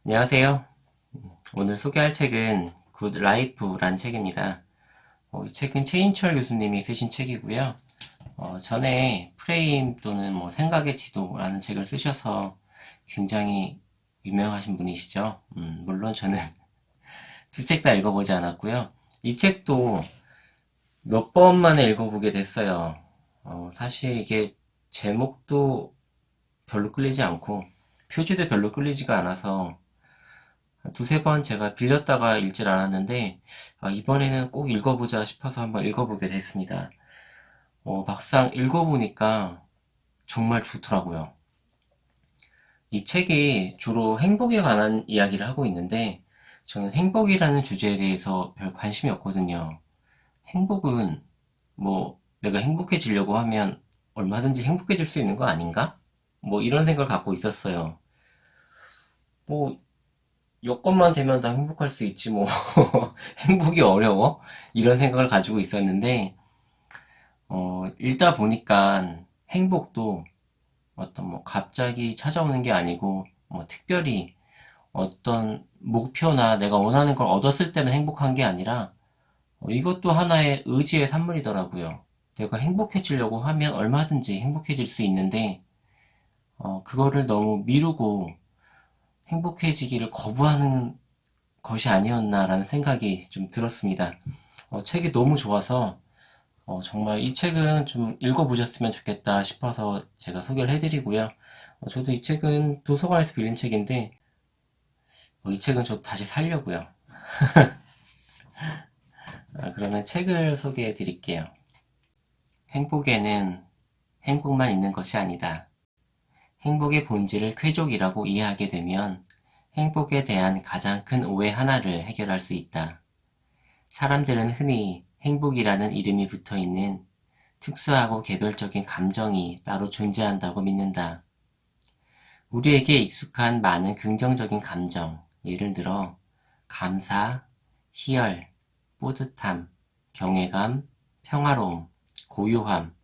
안녕하세요. 오늘 소개할 책은 굿 라이프란 책입니다. 이 책은 최인철 교수님이 쓰신 책이고요. 전에 프레임 또는 생각의 지도라는 책을 쓰셔서 굉장히 유명하신 분이시죠. 물론 저는 두 책 다 읽어보지 않았고요. 이 책도 몇 번 만에 읽어보게 됐어요. 사실 이게 제목도 별로 끌리지 않고 표지도 별로 끌리지가 않아서 두세 번 제가 빌렸다가 읽질 않았는데 이번에는 꼭 읽어보자 싶어서 한번 읽어보게 됐습니다. 막상 읽어보니까 정말 좋더라고요. 이 책이 주로 행복에 관한 이야기를 하고 있는데 저는 행복이라는 주제에 대해서 별 관심이 없거든요. 행복은 내가 행복해지려고 하면 얼마든지 행복해질 수 있는 거 아닌가? 이런 생각을 갖고 있었어요. 뭐 여건만 되면 다 행복할 수 있지 행복이 어려워? 이런 생각을 가지고 있었는데 읽다 보니까 행복도 어떤 갑자기 찾아오는 게 아니고 특별히 어떤 목표나 내가 원하는 걸 얻었을 때만 행복한 게 아니라 이것도 하나의 의지의 산물이더라고요. 내가 행복해지려고 하면 얼마든지 행복해질 수 있는데 그거를 너무 미루고 행복해지기를 거부하는 것이 아니었나라는 생각이 좀 들었습니다. 책이 너무 좋아서 정말 이 책은 좀 읽어보셨으면 좋겠다 싶어서 제가 소개를 해드리고요. 저도 이 책은 도서관에서 빌린 책인데 이 책은 저도 다시 사려고요. 그러면 책을 소개해 드릴게요. 행복에는 행복만 있는 것이 아니다. 행복의 본질을 쾌족이라고 이해하게 되면 행복에 대한 가장 큰 오해 하나를 해결할 수 있다. 사람들은 흔히 행복이라는 이름이 붙어 있는 특수하고 개별적인 감정이 따로 존재한다고 믿는다. 우리에게 익숙한 많은 긍정적인 감정, 예를 들어 감사, 희열, 뿌듯함, 경외감, 평화로움, 고요함,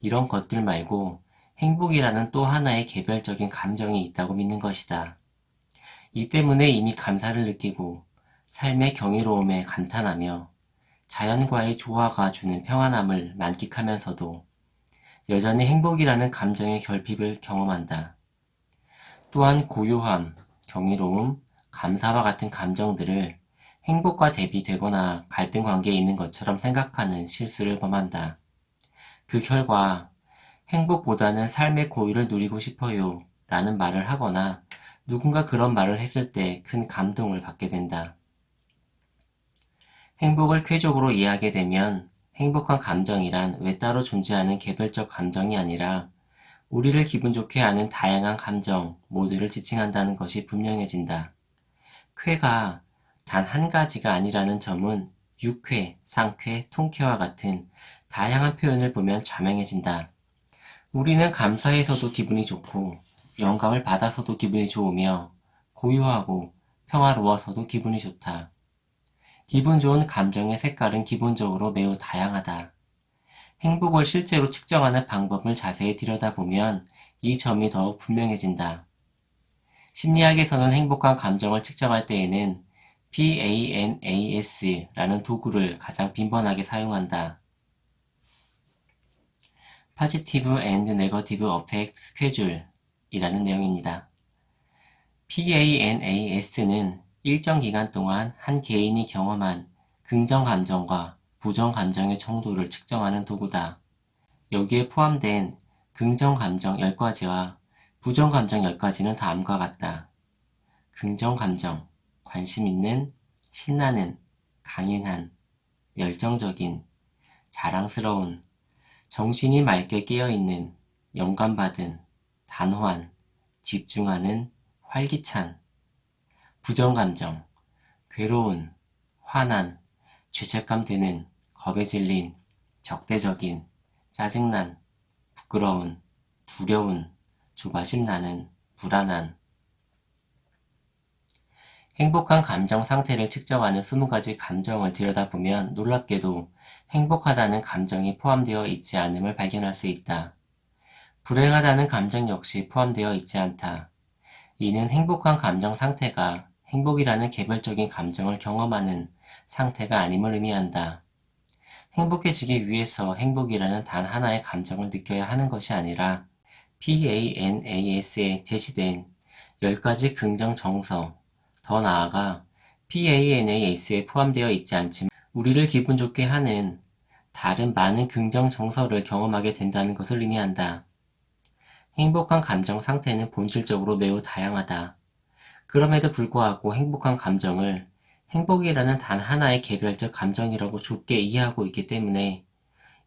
이런 것들 말고 행복이라는 또 하나의 개별적인 감정이 있다고 믿는 것이다. 이 때문에 이미 감사를 느끼고 삶의 경이로움에 감탄하며 자연과의 조화가 주는 평안함을 만끽하면서도 여전히 행복이라는 감정의 결핍을 경험한다. 또한 고요함, 경이로움, 감사와 같은 감정들을 행복과 대비되거나 갈등 관계에 있는 것처럼 생각하는 실수를 범한다. 그 결과 행복보다는 삶의 고유를 누리고 싶어요 라는 말을 하거나 누군가 그런 말을 했을 때 큰 감동을 받게 된다. 행복을 쾌적으로 이해하게 되면 행복한 감정이란 외따로 존재하는 개별적 감정이 아니라 우리를 기분 좋게 하는 다양한 감정 모두를 지칭한다는 것이 분명해진다. 쾌가 단 한 가지가 아니라는 점은 유쾌, 상쾌, 통쾌와 같은 다양한 표현을 보면 자명해진다. 우리는 감사해서도 기분이 좋고 영감을 받아서도 기분이 좋으며 고요하고 평화로워서도 기분이 좋다. 기분 좋은 감정의 색깔은 기본적으로 매우 다양하다. 행복을 실제로 측정하는 방법을 자세히 들여다보면 이 점이 더욱 분명해진다. 심리학에서는 행복한 감정을 측정할 때에는 PANAS라는 도구를 가장 빈번하게 사용한다. Positive and Negative Affect Schedule 이라는 내용입니다. PANAS는 일정 기간 동안 한 개인이 경험한 긍정 감정과 부정 감정의 정도를 측정하는 도구다. 여기에 포함된 긍정 감정 10가지와 부정 감정 10가지는 다음과 같다. 긍정 감정, 관심 있는, 신나는, 강인한, 열정적인, 자랑스러운, 정신이 맑게 깨어있는, 영감받은, 단호한, 집중하는, 활기찬. 부정감정, 괴로운, 화난, 죄책감 드는, 겁에 질린, 적대적인, 짜증난, 부끄러운, 두려운, 조바심 나는, 불안한. 행복한 감정 상태를 측정하는 20가지 감정을 들여다보면 놀랍게도 행복하다는 감정이 포함되어 있지 않음을 발견할 수 있다. 불행하다는 감정 역시 포함되어 있지 않다. 이는 행복한 감정 상태가 행복이라는 개별적인 감정을 경험하는 상태가 아님을 의미한다. 행복해지기 위해서 행복이라는 단 하나의 감정을 느껴야 하는 것이 아니라 PANAS에 제시된 10가지 긍정 정서, 더 나아가 PANAS에 포함되어 있지 않지만 우리를 기분 좋게 하는 다른 많은 긍정 정서를 경험하게 된다는 것을 의미한다. 행복한 감정 상태는 본질적으로 매우 다양하다. 그럼에도 불구하고 행복한 감정을 행복이라는 단 하나의 개별적 감정이라고 좁게 이해하고 있기 때문에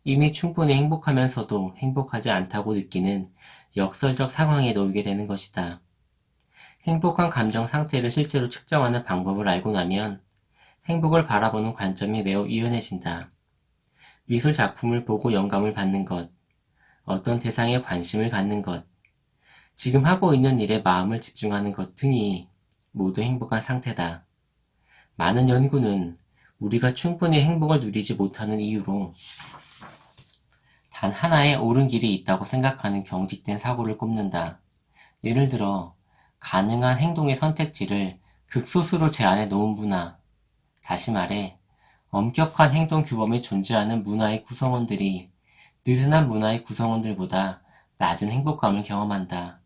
이미 충분히 행복하면서도 행복하지 않다고 느끼는 역설적 상황에 놓이게 되는 것이다. 행복한 감정 상태를 실제로 측정하는 방법을 알고 나면 행복을 바라보는 관점이 매우 유연해진다. 미술 작품을 보고 영감을 받는 것, 어떤 대상에 관심을 갖는 것, 지금 하고 있는 일에 마음을 집중하는 것 등이 모두 행복한 상태다. 많은 연구는 우리가 충분히 행복을 누리지 못하는 이유로 단 하나의 옳은 길이 있다고 생각하는 경직된 사고를 꼽는다. 예를 들어 가능한 행동의 선택지를 극소수로 제한해 놓은 문화, 다시 말해 엄격한 행동 규범이 존재하는 문화의 구성원들이 느슨한 문화의 구성원들보다 낮은 행복감을 경험한다.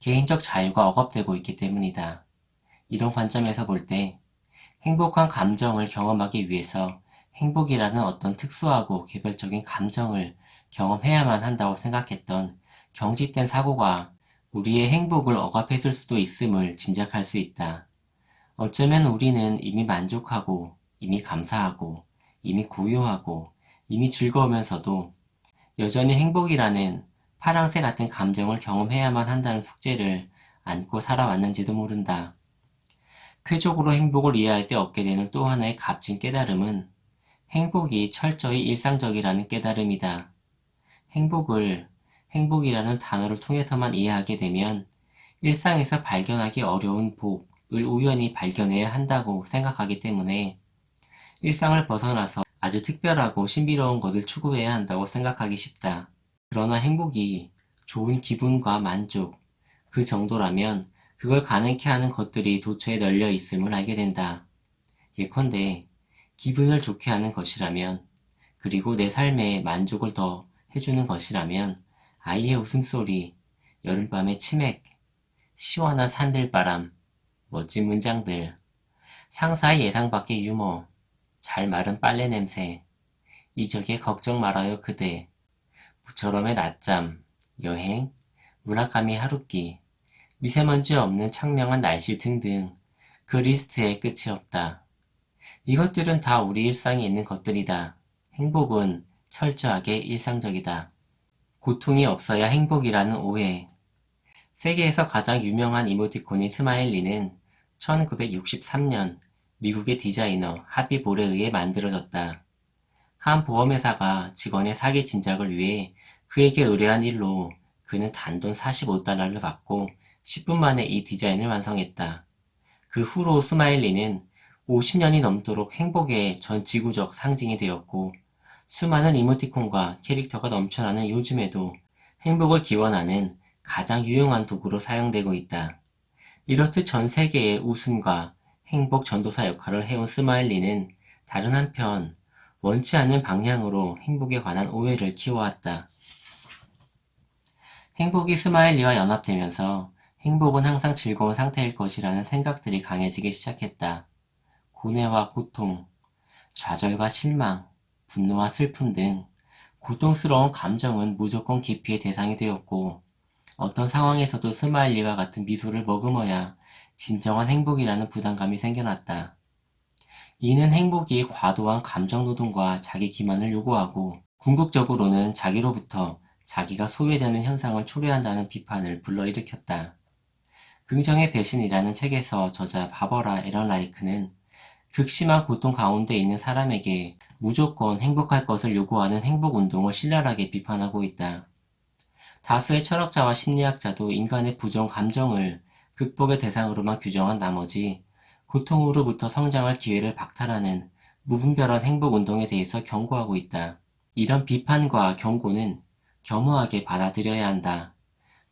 개인적 자유가 억압되고 있기 때문이다. 이런 관점에서 볼 때 행복한 감정을 경험하기 위해서 행복이라는 어떤 특수하고 개별적인 감정을 경험해야만 한다고 생각했던 경직된 사고가 우리의 행복을 억압했을 수도 있음을 짐작할 수 있다. 어쩌면 우리는 이미 만족하고, 이미 감사하고, 이미 고요하고, 이미 즐거우면서도 여전히 행복이라는 파랑새 같은 감정을 경험해야만 한다는 숙제를 안고 살아왔는지도 모른다. 쾌적으로 행복을 이해할 때 얻게 되는 또 하나의 값진 깨달음은 행복이 철저히 일상적이라는 깨달음이다. 행복을 행복이라는 단어를 통해서만 이해하게 되면 일상에서 발견하기 어려운 복을 우연히 발견해야 한다고 생각하기 때문에 일상을 벗어나서 아주 특별하고 신비로운 것을 추구해야 한다고 생각하기 쉽다. 그러나 행복이 좋은 기분과 만족, 그 정도라면 그걸 가능케 하는 것들이 도처에 널려 있음을 알게 된다. 예컨대 기분을 좋게 하는 것이라면, 그리고 내 삶에 만족을 더 해주는 것이라면 아이의 웃음소리, 여름밤의 치맥, 시원한 산들바람, 멋진 문장들, 상사의 예상 밖의 유머, 잘 마른 빨래 냄새, 이적의 걱정 말아요 그대, 부처럼의 낮잠, 여행, 무라카미 하루키, 미세먼지 없는 청명한 날씨 등등 그 리스트에 끝이 없다. 이것들은 다 우리 일상에 있는 것들이다. 행복은 철저하게 일상적이다. 고통이 없어야 행복이라는 오해. 세계에서 가장 유명한 이모티콘인 스마일리는 1963년 미국의 디자이너 하비 볼에 의해 만들어졌다. 한 보험회사가 직원의 사기 진작을 위해 그에게 의뢰한 일로 그는 단돈 45달러를 받고 10분 만에 이 디자인을 완성했다. 그 후로 스마일리는 50년이 넘도록 행복의 전 지구적 상징이 되었고 수많은 이모티콘과 캐릭터가 넘쳐나는 요즘에도 행복을 기원하는 가장 유용한 도구로 사용되고 있다. 이렇듯 전 세계의 웃음과 행복 전도사 역할을 해온 스마일리는 다른 한편 원치 않는 방향으로 행복에 관한 오해를 키워왔다. 행복이 스마일리와 연합되면서 행복은 항상 즐거운 상태일 것이라는 생각들이 강해지기 시작했다. 고뇌와 고통, 좌절과 실망, 분노와 슬픔 등 고통스러운 감정은 무조건 기피의 대상이 되었고 어떤 상황에서도 스마일리와 같은 미소를 머금어야 진정한 행복이라는 부담감이 생겨났다. 이는 행복이 과도한 감정노동과 자기 기만을 요구하고 궁극적으로는 자기로부터 자기가 소외되는 현상을 초래한다는 비판을 불러일으켰다. 긍정의 배신이라는 책에서 저자 바버라 에런라이크는 극심한 고통 가운데 있는 사람에게 무조건 행복할 것을 요구하는 행복운동을 신랄하게 비판하고 있다. 다수의 철학자와 심리학자도 인간의 부정 감정을 극복의 대상으로만 규정한 나머지 고통으로부터 성장할 기회를 박탈하는 무분별한 행복운동에 대해서 경고하고 있다. 이런 비판과 경고는 겸허하게 받아들여야 한다.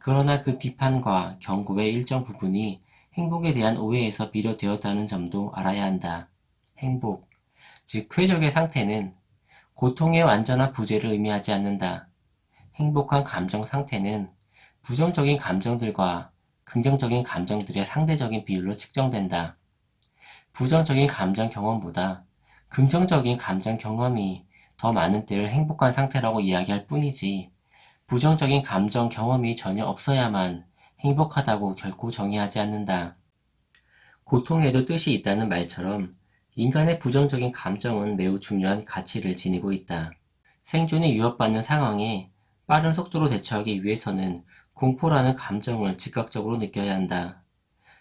그러나 그 비판과 경고의 일정 부분이 행복에 대한 오해에서 비롯되었다는 점도 알아야 한다. 행복, 즉 쾌적의 상태는 고통의 완전한 부재를 의미하지 않는다. 행복한 감정 상태는 부정적인 감정들과 긍정적인 감정들의 상대적인 비율로 측정된다. 부정적인 감정 경험보다 긍정적인 감정 경험이 더 많은 때를 행복한 상태라고 이야기할 뿐이지, 부정적인 감정 경험이 전혀 없어야만 행복하다고 결코 정의하지 않는다. 고통에도 뜻이 있다는 말처럼 인간의 부정적인 감정은 매우 중요한 가치를 지니고 있다. 생존이 위협받는 상황에 빠른 속도로 대처하기 위해서는 공포라는 감정을 즉각적으로 느껴야 한다.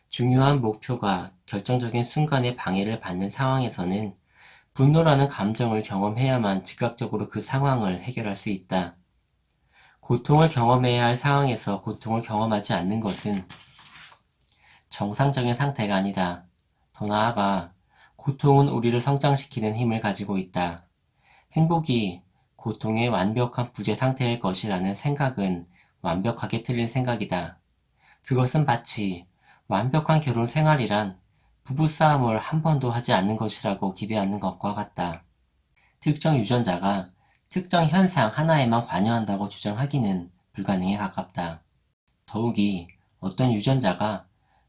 중요한 목표가 결정적인 순간에 방해를 받는 상황에서는 분노라는 감정을 경험해야만 즉각적으로 그 상황을 해결할 수 있다. 고통을 경험해야 할 상황에서 고통을 경험하지 않는 것은 정상적인 상태가 아니다. 더 나아가 고통은 우리를 성장시키는 힘을 가지고 있다. 행복이 고통의 완벽한 부재 상태일 것이라는 생각은 완벽하게 틀린 생각이다. 그것은 마치 완벽한 결혼 생활이란 부부싸움을 한 번도 하지 않는 것이라고 기대하는 것과 같다. 특정 유전자가 특정 현상 하나에만 관여한다고 주장하기는 불가능에 가깝다. 더욱이 어떤 유전자가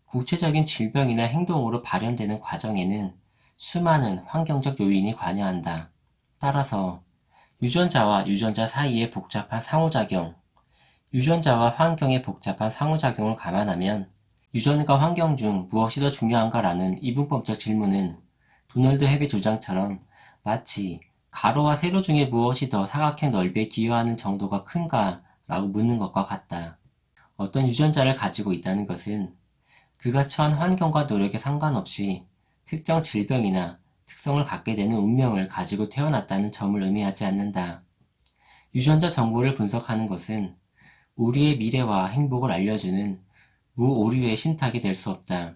구체적인 질병이나 행동으로 발현되는 과정에는 수많은 환경적 요인이 관여한다. 따라서 유전자와 유전자 사이의 복잡한 상호작용, 유전자와 환경의 복잡한 상호작용을 감안하면 유전과 환경 중 무엇이 더 중요한가라는 이분법적 질문은 도널드 헵의 주장처럼 마치 가로와 세로 중에 무엇이 더 사각형 넓이에 기여하는 정도가 큰가 라고 묻는 것과 같다. 어떤 유전자를 가지고 있다는 것은 그가 처한 환경과 노력에 상관없이 특정 질병이나 특성을 갖게 되는 운명을 가지고 태어났다는 점을 의미하지 않는다. 유전자 정보를 분석하는 것은 우리의 미래와 행복을 알려주는 무오류의 신탁이 될 수 없다.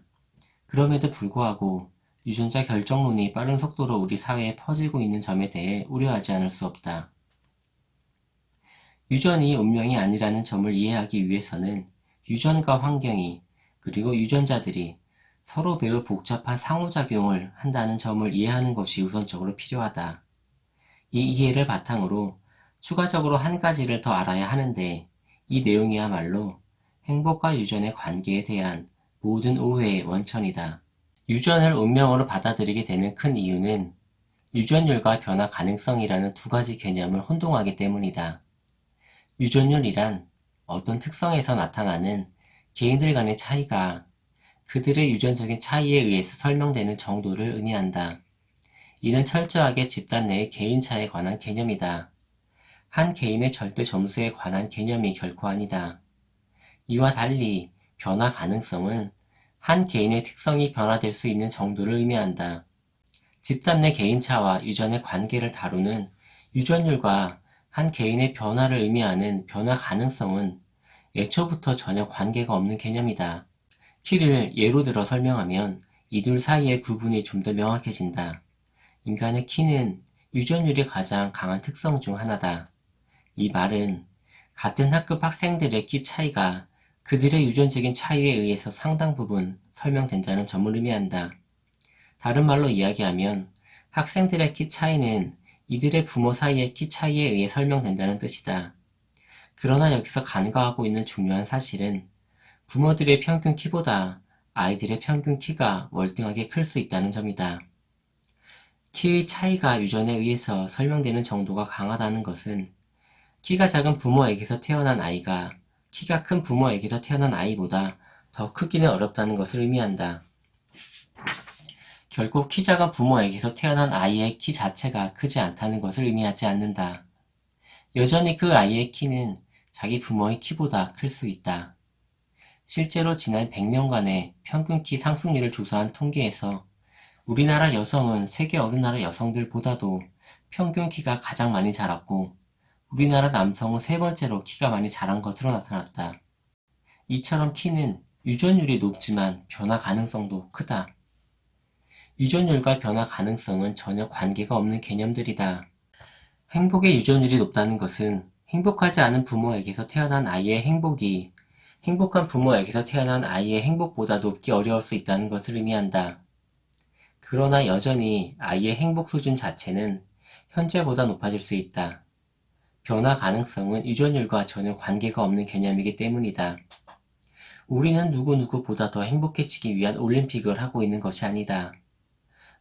그럼에도 불구하고 유전자 결정론이 빠른 속도로 우리 사회에 퍼지고 있는 점에 대해 우려하지 않을 수 없다. 유전이 운명이 아니라는 점을 이해하기 위해서는 유전과 환경이, 그리고 유전자들이 서로 매우 복잡한 상호작용을 한다는 점을 이해하는 것이 우선적으로 필요하다. 이 이해를 바탕으로 추가적으로 한 가지를 더 알아야 하는데, 이 내용이야말로 행복과 유전의 관계에 대한 모든 오해의 원천이다. 유전을 운명으로 받아들이게 되는 큰 이유는 유전율과 변화 가능성이라는 두 가지 개념을 혼동하기 때문이다. 유전율이란 어떤 특성에서 나타나는 개인들 간의 차이가 그들의 유전적인 차이에 의해서 설명되는 정도를 의미한다. 이는 철저하게 집단 내의 개인차에 관한 개념이다. 한 개인의 절대 점수에 관한 개념이 결코 아니다. 이와 달리 변화 가능성은 한 개인의 특성이 변화될 수 있는 정도를 의미한다. 집단 내 개인차와 유전의 관계를 다루는 유전율과 한 개인의 변화를 의미하는 변화 가능성은 애초부터 전혀 관계가 없는 개념이다. 키를 예로 들어 설명하면 이 둘 사이의 구분이 좀 더 명확해진다. 인간의 키는 유전율이 가장 강한 특성 중 하나다. 이 말은 같은 학급 학생들의 키 차이가 그들의 유전적인 차이에 의해서 상당 부분 설명된다는 점을 의미한다. 다른 말로 이야기하면 학생들의 키 차이는 이들의 부모 사이의 키 차이에 의해 설명된다는 뜻이다. 그러나 여기서 간과하고 있는 중요한 사실은 부모들의 평균 키보다 아이들의 평균 키가 월등하게 클 수 있다는 점이다. 키의 차이가 유전에 의해서 설명되는 정도가 강하다는 것은 키가 작은 부모에게서 태어난 아이가 키가 큰 부모에게서 태어난 아이보다 더 크기는 어렵다는 것을 의미한다. 결국 키 작은 부모에게서 태어난 아이의 키 자체가 크지 않다는 것을 의미하지 않는다. 여전히 그 아이의 키는 자기 부모의 키보다 클 수 있다. 실제로 지난 100년간의 평균 키 상승률을 조사한 통계에서 우리나라 여성은 세계 어느 나라 여성들보다도 평균 키가 가장 많이 자랐고, 우리나라 남성은 세 번째로 키가 많이 자란 것으로 나타났다. 이처럼 키는 유전율이 높지만 변화 가능성도 크다. 유전율과 변화 가능성은 전혀 관계가 없는 개념들이다. 행복의 유전율이 높다는 것은 행복하지 않은 부모에게서 태어난 아이의 행복이 행복한 부모에게서 태어난 아이의 행복보다 높기 어려울 수 있다는 것을 의미한다. 그러나 여전히 아이의 행복 수준 자체는 현재보다 높아질 수 있다. 변화 가능성은 유전율과 전혀 관계가 없는 개념이기 때문이다. 우리는 누구누구보다 더 행복해지기 위한 올림픽을 하고 있는 것이 아니다.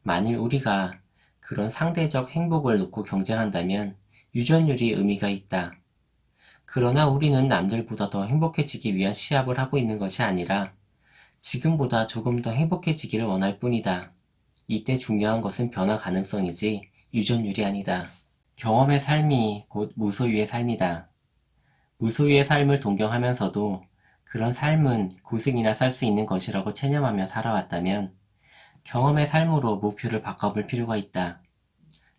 만일 우리가 그런 상대적 행복을 놓고 경쟁한다면 유전율이 의미가 있다. 그러나 우리는 남들보다 더 행복해지기 위한 시합을 하고 있는 것이 아니라 지금보다 조금 더 행복해지기를 원할 뿐이다. 이때 중요한 것은 변화 가능성이지 유전율이 아니다. 경험의 삶이 곧 무소유의 삶이다. 무소유의 삶을 동경하면서도 그런 삶은 고생이나 살 수 있는 것이라고 체념하며 살아왔다면 경험의 삶으로 목표를 바꿔볼 필요가 있다.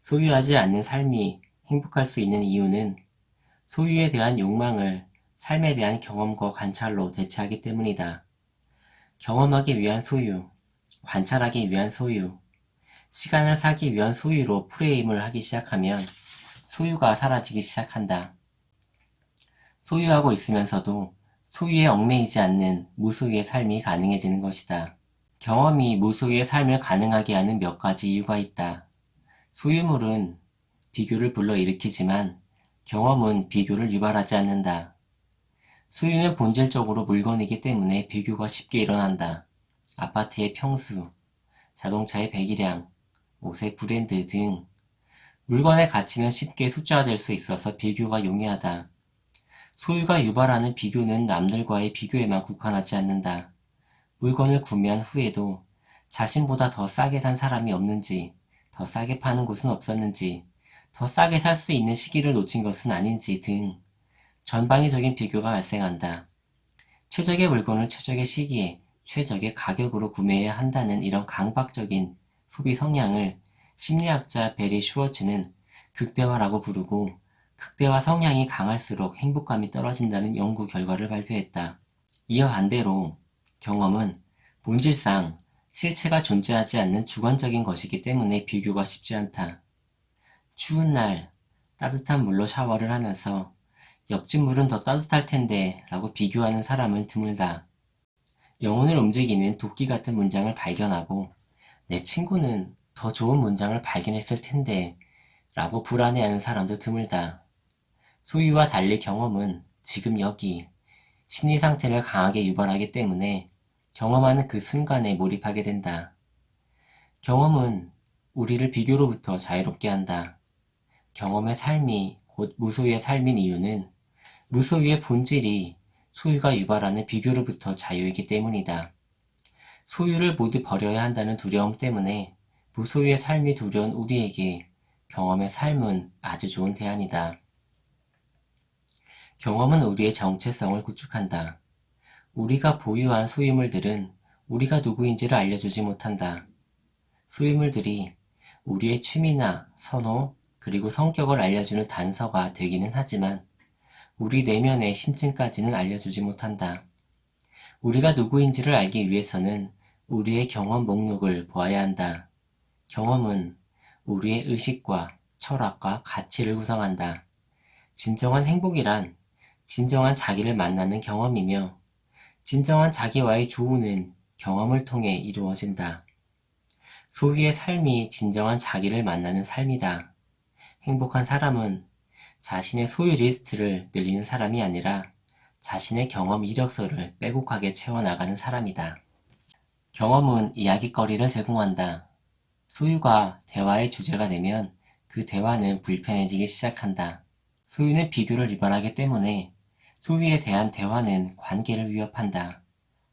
소유하지 않는 삶이 행복할 수 있는 이유는 소유에 대한 욕망을 삶에 대한 경험과 관찰로 대체하기 때문이다. 경험하기 위한 소유, 관찰하기 위한 소유, 시간을 사기 위한 소유로 프레임을 하기 시작하면 소유가 사라지기 시작한다. 소유하고 있으면서도 소유에 얽매이지 않는 무소유의 삶이 가능해지는 것이다. 경험이 무소유의 삶을 가능하게 하는 몇 가지 이유가 있다. 소유물은 비교를 불러일으키지만 경험은 비교를 유발하지 않는다. 소유는 본질적으로 물건이기 때문에 비교가 쉽게 일어난다. 아파트의 평수, 자동차의 배기량, 옷의 브랜드 등 물건의 가치는 쉽게 숫자화될 수 있어서 비교가 용이하다. 소유가 유발하는 비교는 남들과의 비교에만 국한하지 않는다. 물건을 구매한 후에도 자신보다 더 싸게 산 사람이 없는지, 더 싸게 파는 곳은 없었는지, 더 싸게 살 수 있는 시기를 놓친 것은 아닌지 등 전방위적인 비교가 발생한다. 최적의 물건을 최적의 시기에 최적의 가격으로 구매해야 한다는 이런 강박적인 소비 성향을 심리학자 베리 슈워츠는 극대화라고 부르고 극대화 성향이 강할수록 행복감이 떨어진다는 연구 결과를 발표했다. 이어 반대로 경험은 본질상 실체가 존재하지 않는 주관적인 것이기 때문에 비교가 쉽지 않다. 추운 날 따뜻한 물로 샤워를 하면서 옆집 물은 더 따뜻할 텐데 라고 비교하는 사람은 드물다. 영혼을 움직이는 도끼 같은 문장을 발견하고 내 친구는 더 좋은 문장을 발견했을 텐데 라고 불안해하는 사람도 드물다. 소유와 달리 경험은 지금 여기 심리 상태를 강하게 유발하기 때문에 경험하는 그 순간에 몰입하게 된다. 경험은 우리를 비교로부터 자유롭게 한다. 경험의 삶이 곧 무소유의 삶인 이유는 무소유의 본질이 소유가 유발하는 비교로부터 자유이기 때문이다. 소유를 모두 버려야 한다는 두려움 때문에 무소유의 삶이 두려운 우리에게 경험의 삶은 아주 좋은 대안이다. 경험은 우리의 정체성을 구축한다. 우리가 보유한 소유물들은 우리가 누구인지를 알려주지 못한다. 소유물들이 우리의 취미나 선호, 그리고 성격을 알려주는 단서가 되기는 하지만 우리 내면의 심층까지는 알려주지 못한다. 우리가 누구인지를 알기 위해서는 우리의 경험 목록을 보아야 한다. 경험은 우리의 의식과 철학과 가치를 구성한다. 진정한 행복이란 진정한 자기를 만나는 경험이며 진정한 자기와의 조우는 경험을 통해 이루어진다. 소유의 삶이 진정한 자기를 만나는 삶이다. 행복한 사람은 자신의 소유 리스트를 늘리는 사람이 아니라 자신의 경험 이력서를 빼곡하게 채워나가는 사람이다. 경험은 이야깃거리를 제공한다. 소유가 대화의 주제가 되면 그 대화는 불편해지기 시작한다. 소유는 비교를 유발하기 때문에 소유에 대한 대화는 관계를 위협한다.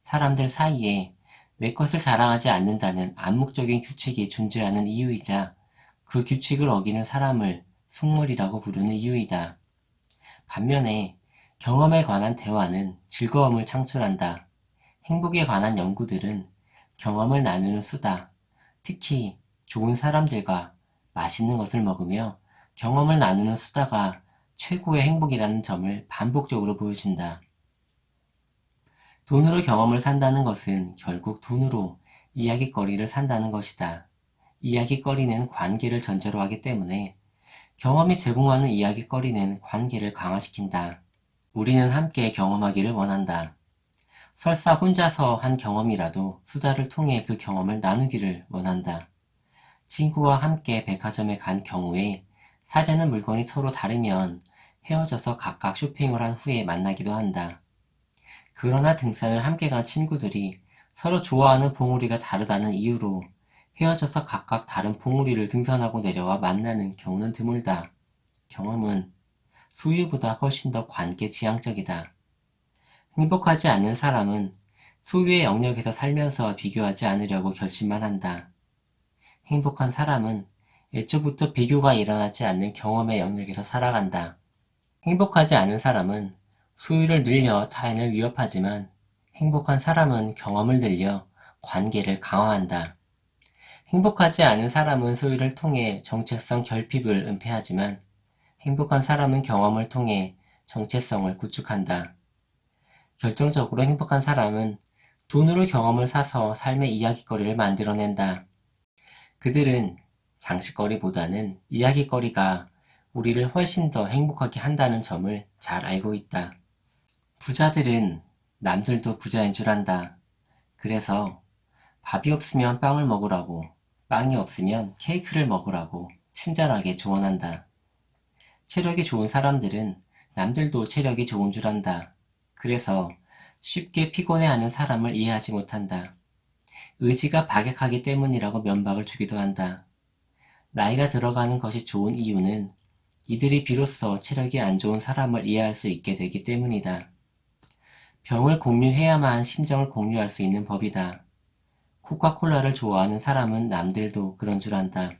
사람들 사이에 내 것을 자랑하지 않는다는 암묵적인 규칙이 존재하는 이유이자 그 규칙을 어기는 사람을 속물이라고 부르는 이유이다. 반면에 경험에 관한 대화는 즐거움을 창출한다. 행복에 관한 연구들은 경험을 나누는 수다, 특히 좋은 사람들과 맛있는 것을 먹으며 경험을 나누는 수다가 최고의 행복이라는 점을 반복적으로 보여준다. 돈으로 경험을 산다는 것은 결국 돈으로 이야깃거리를 산다는 것이다. 이야깃거리는 관계를 전제로 하기 때문에 경험이 제공하는 이야깃거리는 관계를 강화시킨다. 우리는 함께 경험하기를 원한다. 설사 혼자서 한 경험이라도 수다를 통해 그 경험을 나누기를 원한다. 친구와 함께 백화점에 간 경우에 사려는 물건이 서로 다르면 헤어져서 각각 쇼핑을 한 후에 만나기도 한다. 그러나 등산을 함께 간 친구들이 서로 좋아하는 봉우리가 다르다는 이유로 헤어져서 각각 다른 봉우리를 등산하고 내려와 만나는 경우는 드물다. 경험은 소유보다 훨씬 더 관계 지향적이다. 행복하지 않는 사람은 소유의 영역에서 살면서 비교하지 않으려고 결심만 한다. 행복한 사람은 애초부터 비교가 일어나지 않는 경험의 영역에서 살아간다. 행복하지 않은 사람은 소유를 늘려 타인을 위협하지만 행복한 사람은 경험을 늘려 관계를 강화한다. 행복하지 않은 사람은 소유를 통해 정체성 결핍을 은폐하지만 행복한 사람은 경험을 통해 정체성을 구축한다. 결정적으로 행복한 사람은 돈으로 경험을 사서 삶의 이야깃거리를 만들어낸다. 그들은 장식거리보다는 이야깃거리가 우리를 훨씬 더 행복하게 한다는 점을 잘 알고 있다. 부자들은 남들도 부자인 줄 안다. 그래서 밥이 없으면 빵을 먹으라고, 빵이 없으면 케이크를 먹으라고 친절하게 조언한다. 체력이 좋은 사람들은 남들도 체력이 좋은 줄 안다. 그래서 쉽게 피곤해하는 사람을 이해하지 못한다. 의지가 박약하기 때문이라고 면박을 주기도 한다. 나이가 들어가는 것이 좋은 이유는 이들이 비로소 체력이 안 좋은 사람을 이해할 수 있게 되기 때문이다. 병을 공유해야만 심정을 공유할 수 있는 법이다. 코카콜라를 좋아하는 사람은 남들도 그런 줄 안다.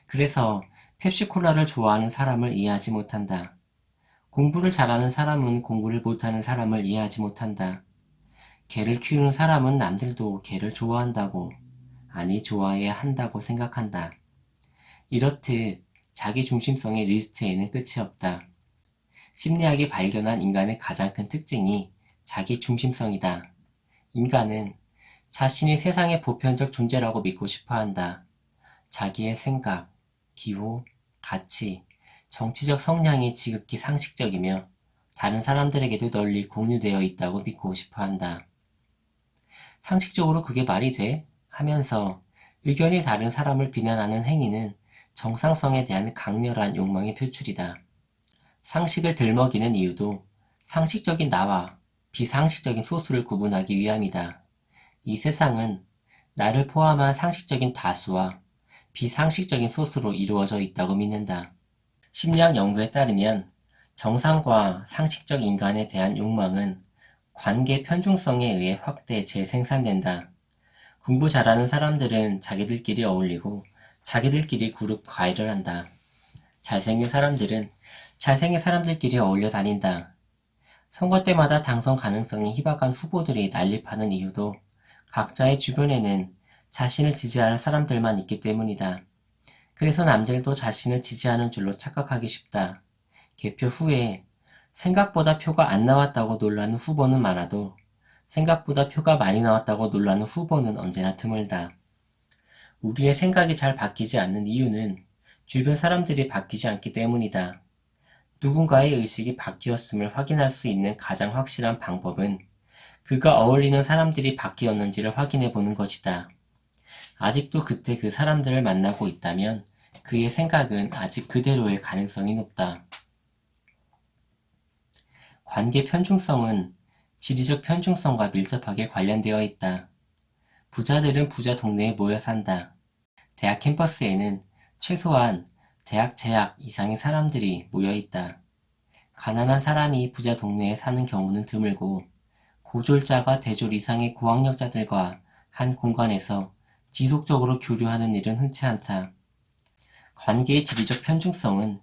그래서 펩시콜라를 좋아하는 사람을 이해하지 못한다. 공부를 잘하는 사람은 공부를 못하는 사람을 이해하지 못한다. 개를 키우는 사람은 남들도 개를 좋아한다고, 아니 좋아해야 한다고 생각한다. 이렇듯 자기 중심성의 리스트에는 끝이 없다. 심리학이 발견한 인간의 가장 큰 특징이 자기 중심성이다. 인간은 자신이 세상의 보편적 존재라고 믿고 싶어 한다. 자기의 생각, 기호, 가치, 정치적 성향이 지극히 상식적이며 다른 사람들에게도 널리 공유되어 있다고 믿고 싶어 한다. 상식적으로 그게 말이 돼? 하면서 의견이 다른 사람을 비난하는 행위는 정상성에 대한 강렬한 욕망의 표출이다. 상식을 들먹이는 이유도 상식적인 나와 비상식적인 소수를 구분하기 위함이다. 이 세상은 나를 포함한 상식적인 다수와 비상식적인 소수로 이루어져 있다고 믿는다. 심리학 연구에 따르면 정상과 상식적 인간에 대한 욕망은 관계 편중성에 의해 확대 재생산된다. 공부 잘하는 사람들은 자기들끼리 어울리고 자기들끼리 그룹 과외를 한다. 잘생긴 사람들은 잘생긴 사람들끼리 어울려 다닌다. 선거 때마다 당선 가능성이 희박한 후보들이 난립하는 이유도 각자의 주변에는 자신을 지지하는 사람들만 있기 때문이다. 그래서 남들도 자신을 지지하는 줄로 착각하기 쉽다. 개표 후에 생각보다 표가 안 나왔다고 놀라는 후보는 많아도 생각보다 표가 많이 나왔다고 놀라는 후보는 언제나 드물다. 우리의 생각이 잘 바뀌지 않는 이유는 주변 사람들이 바뀌지 않기 때문이다. 누군가의 의식이 바뀌었음을 확인할 수 있는 가장 확실한 방법은 그가 어울리는 사람들이 바뀌었는지를 확인해 보는 것이다. 아직도 그때 그 사람들을 만나고 있다면 그의 생각은 아직 그대로일 가능성이 높다. 관계 편중성은 지리적 편중성과 밀접하게 관련되어 있다. 부자들은 부자 동네에 모여 산다. 대학 캠퍼스에는 최소한 대학 재학 이상의 사람들이 모여 있다. 가난한 사람이 부자 동네에 사는 경우는 드물고 고졸자가 대졸 이상의 고학력자들과 한 공간에서 지속적으로 교류하는 일은 흔치 않다. 관계의 지리적 편중성은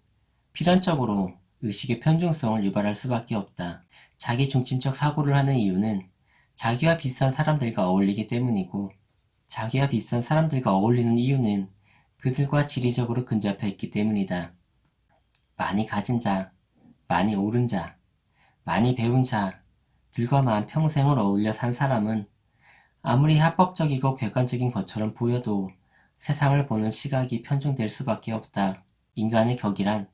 필연적으로 의식의 편중성을 유발할 수밖에 없다. 자기 중심적 사고를 하는 이유는 자기와 비슷한 사람들과 어울리기 때문이고 자기와 비슷한 사람들과 어울리는 이유는 그들과 지리적으로 근접해 있기 때문이다. 많이 가진 자, 많이 오른 자, 많이 배운 자들과만 평생을 어울려 산 사람은 아무리 합법적이고 객관적인 것처럼 보여도 세상을 보는 시각이 편중될 수밖에 없다. 인간의 격이란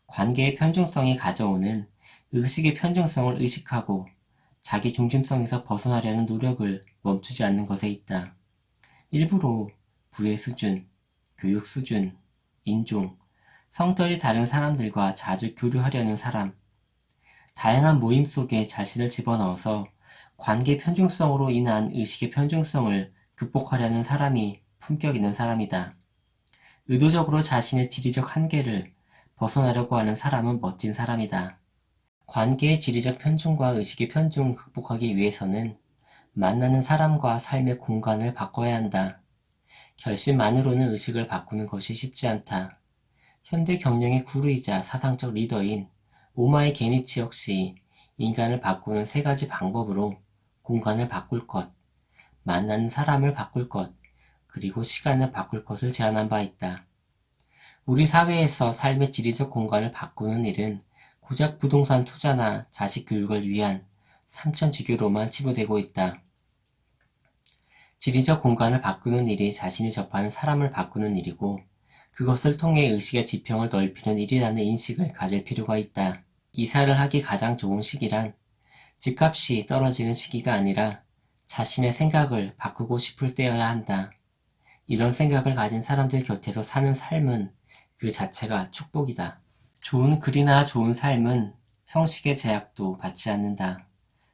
관계의 편중성이 가져오는 의식의 편중성을 의식하고 자기 중심성에서 벗어나려는 노력을 멈추지 않는 것에 있다. 일부러 부의 수준, 교육 수준, 인종, 성별이 다른 사람들과 자주 교류하려는 사람, 다양한 모임 속에 자신을 집어넣어서 관계 편중성으로 인한 의식의 편중성을 극복하려는 사람이 품격 있는 사람이다. 의도적으로 자신의 지리적 한계를 벗어나려고 하는 사람은 멋진 사람이다. 관계의 지리적 편중과 의식의 편중을 극복하기 위해서는 만나는 사람과 삶의 공간을 바꿔야 한다. 결심만으로는 의식을 바꾸는 것이 쉽지 않다. 현대 경영의 구루이자 사상적 리더인 오마이 게니치 역시 인간을 바꾸는 세 가지 방법으로 공간을 바꿀 것, 만나는 사람을 바꿀 것, 그리고 시간을 바꿀 것을 제안한 바 있다. 우리 사회에서 삶의 지리적 공간을 바꾸는 일은 고작 부동산 투자나 자식 교육을 위한 삼천지교로만 치부되고 있다. 지리적 공간을 바꾸는 일이 자신이 접하는 사람을 바꾸는 일이고 그것을 통해 의식의 지평을 넓히는 일이라는 인식을 가질 필요가 있다. 이사를 하기 가장 좋은 시기란 집값이 떨어지는 시기가 아니라 자신의 생각을 바꾸고 싶을 때여야 한다. 이런 생각을 가진 사람들 곁에서 사는 삶은 그 자체가 축복이다. 좋은 글이나 좋은 삶은 형식의 제약도 받지 않는다.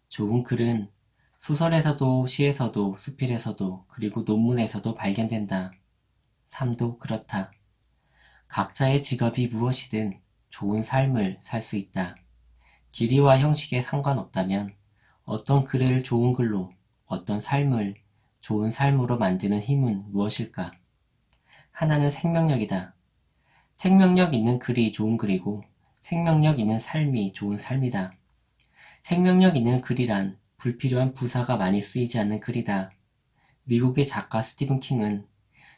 좋은 글은 소설에서도 시에서도 수필에서도 그리고 논문에서도 발견된다. 삶도 그렇다. 각자의 직업이 무엇이든 좋은 삶을 살 수 있다. 길이와 형식에 상관없다면 어떤 글을 좋은 글로, 어떤 삶을 좋은 삶으로 만드는 힘은 무엇일까? 하나는 생명력이다. 생명력 있는 글이 좋은 글이고 생명력 있는 삶이 좋은 삶이다. 생명력 있는 글이란 불필요한 부사가 많이 쓰이지 않는 글이다. 미국의 작가 스티븐 킹은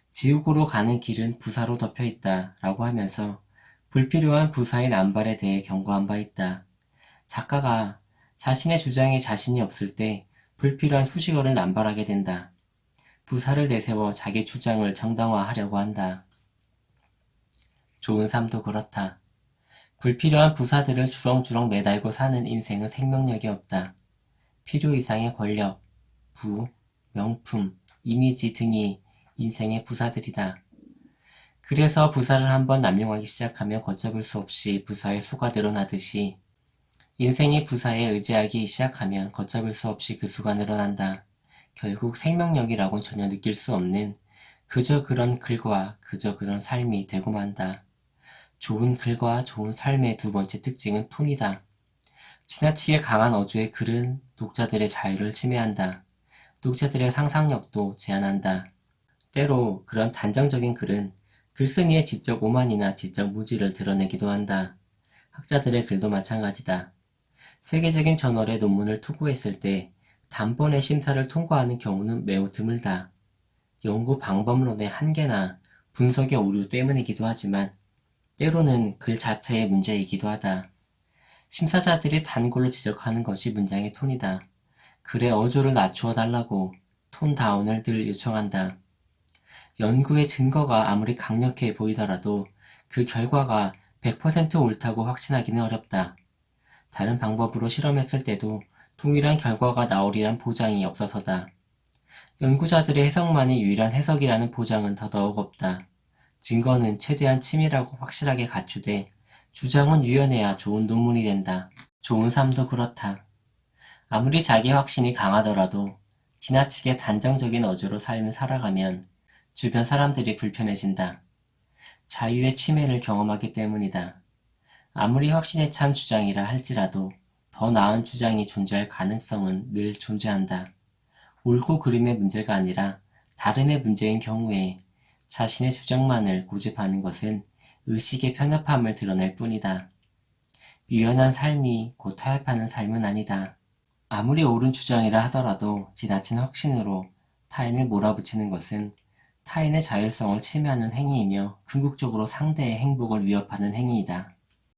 지옥으로 가는 길은 부사로 덮여있다 라고 하면서 불필요한 부사의 남발에 대해 경고한 바 있다. 작가가 자신의 주장에 자신이 없을 때 불필요한 수식어를 남발하게 된다. 부사를 내세워 자기 주장을 정당화하려고 한다. 좋은 삶도 그렇다. 불필요한 부사들을 주렁주렁 매달고 사는 인생은 생명력이 없다. 필요 이상의 권력, 부, 명품, 이미지 등이 인생의 부사들이다. 그래서 부사를 한번 남용하기 시작하면 걷잡을 수 없이 부사의 수가 늘어나듯이 인생이 부사에 의지하기 시작하면 걷잡을 수 없이 그 수가 늘어난다. 결국 생명력이라고는 전혀 느낄 수 없는 그저 그런 글과 그저 그런 삶이 되고 만다. 좋은 글과 좋은 삶의 두 번째 특징은 톤이다. 지나치게 강한 어조의 글은 독자들의 자유를 침해한다. 독자들의 상상력도 제한한다. 때로 그런 단정적인 글은 글쓴이의 지적 오만이나 지적 무지를 드러내기도 한다. 학자들의 글도 마찬가지다. 세계적인 저널에 논문을 투고했을 때 단번에 심사를 통과하는 경우는 매우 드물다. 연구 방법론의 한계나 분석의 오류 때문이기도 하지만 때로는 글 자체의 문제이기도 하다. 심사자들이 단골로 지적하는 것이 문장의 톤이다. 글의 어조를 낮추어 달라고 톤 다운을 늘 요청한다. 연구의 증거가 아무리 강력해 보이더라도 그 결과가 100% 옳다고 확신하기는 어렵다. 다른 방법으로 실험했을 때도 동일한 결과가 나오리란 보장이 없어서다. 연구자들의 해석만이 유일한 해석이라는 보장은 더더욱 없다. 증거는 최대한 치밀하고 확실하게 갖추되 주장은 유연해야 좋은 논문이 된다. 좋은 삶도 그렇다. 아무리 자기 확신이 강하더라도 지나치게 단정적인 어조로 삶을 살아가면 주변 사람들이 불편해진다. 자유의 침해를 경험하기 때문이다. 아무리 확신에 찬 주장이라 할지라도 더 나은 주장이 존재할 가능성은 늘 존재한다. 옳고 그름의 문제가 아니라 다름의 문제인 경우에 자신의 주장만을 고집하는 것은 의식의 편협함을 드러낼 뿐이다. 유연한 삶이 곧 타협하는 삶은 아니다. 아무리 옳은 주장이라 하더라도 지나친 확신으로 타인을 몰아붙이는 것은 타인의 자율성을 침해하는 행위이며 궁극적으로 상대의 행복을 위협하는 행위이다.